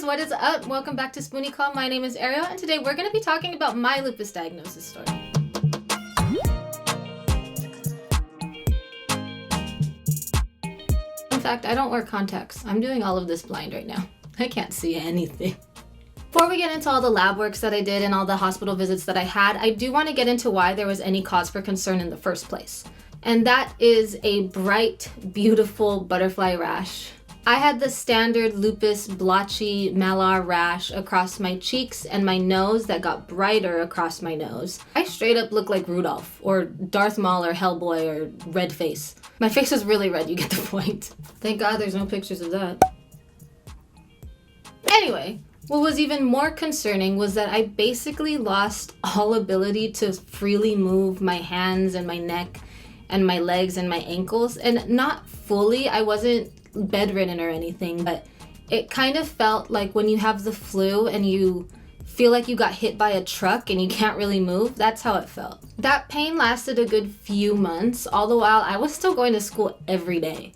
what is up? Welcome back to Spoonie Call. My name is Ariel, and today we're going to be talking about my lupus diagnosis story. In fact, I don't wear contacts. I'm doing all of this blind right now. I can't see anything. Before we get into all the lab works that I did and all the hospital visits that I had, I do want to get into why there was any cause for concern in the first place. And that is a bright, beautiful butterfly rash. I had the standard lupus blotchy malar rash across my cheeks and my nose that got brighter across my nose. I straight up looked like Rudolph or Darth Maul or Hellboy or Redface. My face was really red, you get the point. Thank God there's no pictures of that. Anyway, what was even more concerning was that I basically lost all ability to freely move my hands and my neck and my legs and my ankles. And not fully, I wasn't bedridden or anything, but it kind of felt like when you have the flu and you feel like you got hit by a truck and you can't really move. That's how it felt. That pain lasted a good few months, all the while I was still going to school every day.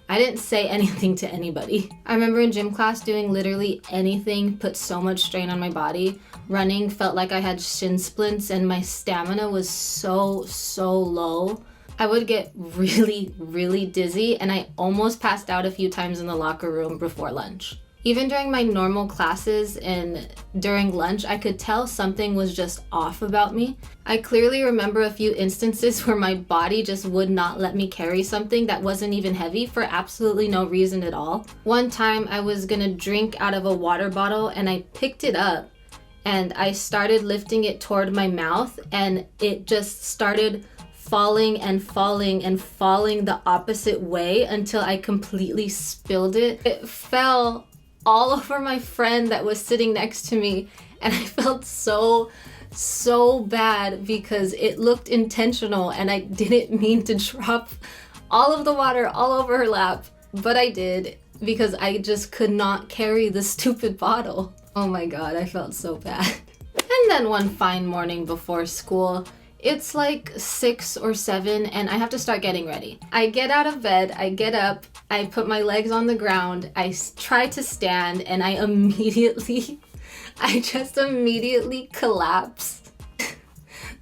I didn't say anything to anybody. I remember in gym class doing literally anything put so much strain on my body. Running felt like I had shin splints and my stamina was so low. I would get really dizzy, and I almost passed out a few times in the locker room before lunch. Even during my normal classes and during lunch, I could tell something was just off about me. I clearly remember a few instances where my body just would not let me carry something that wasn't even heavy for absolutely no reason at all. One time I was gonna drink out of a water bottle and I picked it up and I started lifting it toward my mouth, and it just started falling and falling and falling the opposite way until I completely spilled it. It fell all over my friend that was sitting next to me, and I felt so bad because it looked intentional and I didn't mean to drop all of the water all over her lap, but I did because I just could not carry the stupid bottle. Oh my god, I felt so bad. And then one fine morning before school, it's like 6 or 7 and I have to start getting ready. I get out of bed, I get up, I put my legs on the ground, I try to stand, and I just immediately collapse.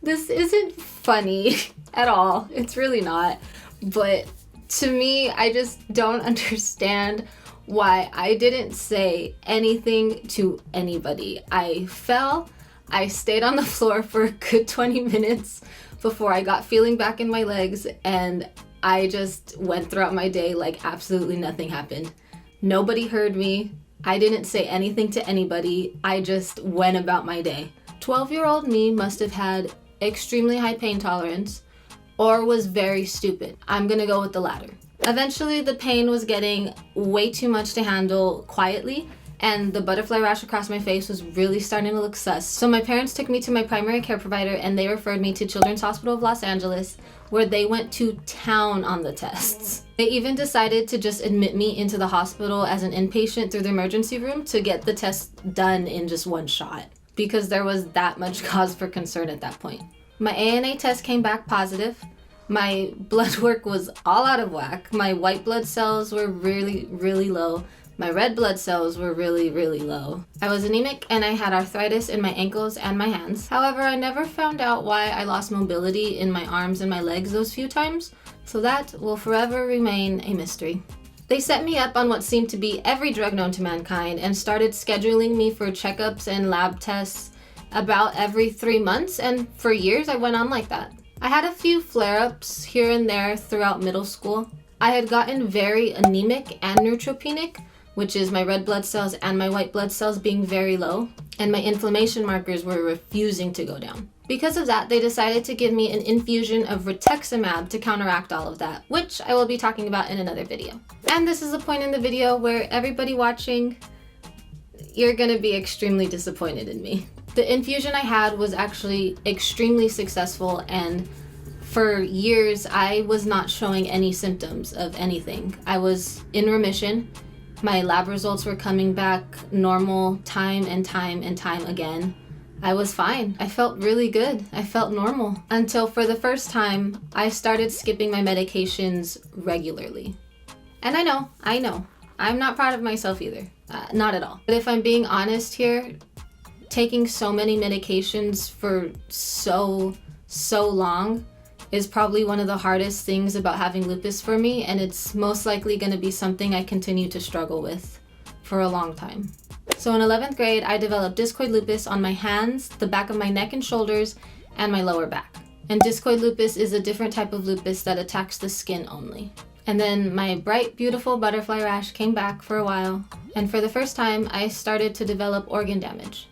This isn't funny at all. It's really not. But to me, I just don't understand why I didn't say anything to anybody. I fell. I stayed on the floor for a good 20 minutes before I got feeling back in my legs, and I just went throughout my day like absolutely nothing happened. Nobody heard me. I didn't say anything to anybody. I just went about my day. 12-year-old me must have had extremely high pain tolerance or was very stupid. I'm gonna go with the latter. Eventually, the pain was getting way too much to handle quietly, and the butterfly rash across my face was really starting to look sus. So my parents took me to my primary care provider and they referred me to Children's Hospital of Los Angeles, where they went to town on the tests. They even decided to just admit me into the hospital as an inpatient through the emergency room to get the test done in just one shot, because there was that much cause for concern at that point. My ANA test came back positive. My blood work was all out of whack. My white blood cells were really low. My red blood cells were really low. I was anemic and I had arthritis in my ankles and my hands. However, I never found out why I lost mobility in my arms and my legs those few times, so that will forever remain a mystery. They set me up on what seemed to be every drug known to mankind and started scheduling me for checkups and lab tests about every 3 months, and for years I went on like that. I had a few flare-ups here and there throughout middle school. I had gotten very anemic and neutropenic, which is my red blood cells and my white blood cells being very low, and my inflammation markers were refusing to go down. Because of that, they decided to give me an infusion of rituximab to counteract all of that, which I will be talking about in another video. And this is a point in the video where everybody watching, you're gonna be extremely disappointed in me. The infusion I had was actually extremely successful, and for years I was not showing any symptoms of anything. I was in remission. My lab results were coming back normal time and time again. I was fine. I felt really good. I felt normal. Until for the first time, I started skipping my medications regularly. And I know, I'm not proud of myself either. Not at all. But if I'm being honest here, taking so many medications for so long is probably one of the hardest things about having lupus for me, and it's most likely going to be something I continue to struggle with for a long time. So in 11th grade, I developed discoid lupus on my hands, the back of my neck and shoulders, and my lower back. And discoid lupus is a different type of lupus that attacks the skin only. And then my bright, beautiful butterfly rash came back for a while, and for the first time, I started to develop organ damage.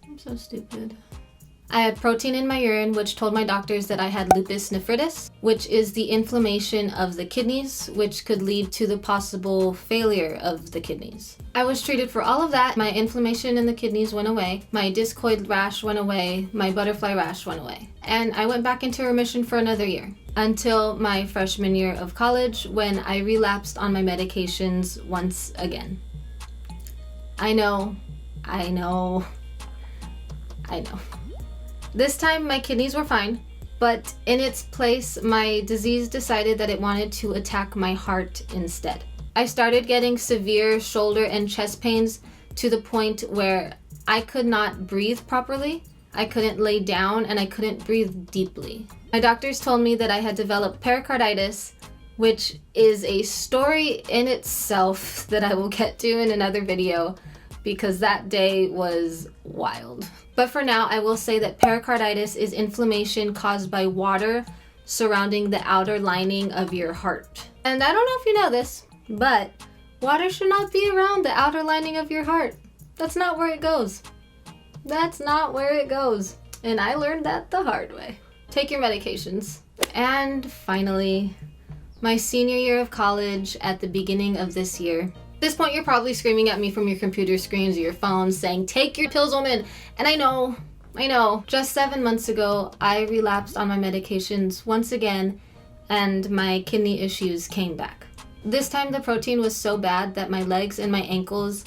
I'm so stupid. I had protein in my urine, which told my doctors that I had lupus nephritis, which is the inflammation of the kidneys, which could lead to the possible failure of the kidneys. I was treated for all of that. My inflammation in the kidneys went away, my discoid rash went away, my butterfly rash went away. And I went back into remission for another year, until my freshman year of college when I relapsed on my medications once again. I know. This time my kidneys were fine, but in its place, my disease decided that it wanted to attack my heart instead. I started getting severe shoulder and chest pains to the point where I could not breathe properly, I couldn't lay down, and I couldn't breathe deeply. My doctors told me that I had developed pericarditis, which is a story in itself that I will get to in another video, because that day was wild. But for now, I will say that pericarditis is inflammation caused by water surrounding the outer lining of your heart. And I don't know if you know this, but water should not be around the outer lining of your heart. That's not where it goes. That's not where it goes. And I learned that the hard way. Take your medications. And finally, my senior year of college at the beginning of this year. At this point, you're probably screaming at me from your computer screens or your phones saying, take your pills, woman. And I know. Just 7 months ago, I relapsed on my medications once again, and my kidney issues came back. This time the protein was so bad that my legs and my ankles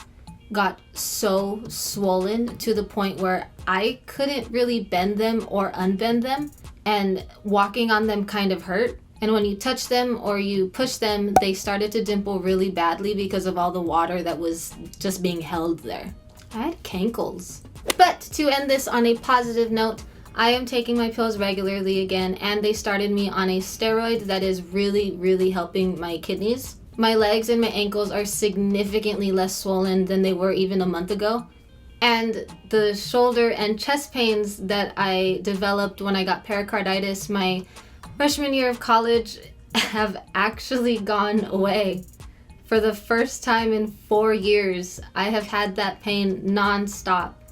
got so swollen to the point where I couldn't really bend them or unbend them, and walking on them kind of hurt. And when you touch them or you push them, they started to dimple really badly because of all the water that was just being held there. I had cankles. But to end this on a positive note, I am taking my pills regularly again, and they started me on a steroid that is really helping my kidneys. My legs and my ankles are significantly less swollen than they were even a month ago. And the shoulder and chest pains that I developed when I got pericarditis my freshman year of college have actually gone away. For the first time in 4 years, I have had that pain non-stop,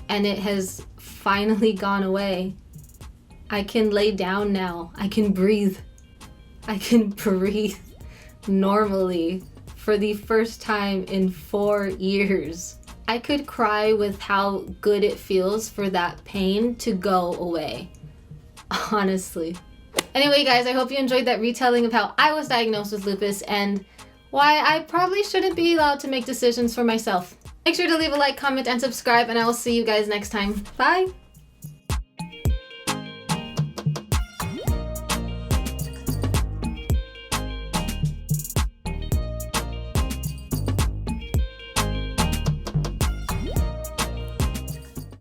and it has finally gone away. I can lay down now. I can breathe. I can breathe normally for the first time in 4 years. I could cry with how good it feels for that pain to go away. Honestly. Anyway, guys, I hope you enjoyed that retelling of how I was diagnosed with lupus and why I probably shouldn't be allowed to make decisions for myself. Make sure to leave a like, comment, and subscribe, and I will see you guys next time. Bye!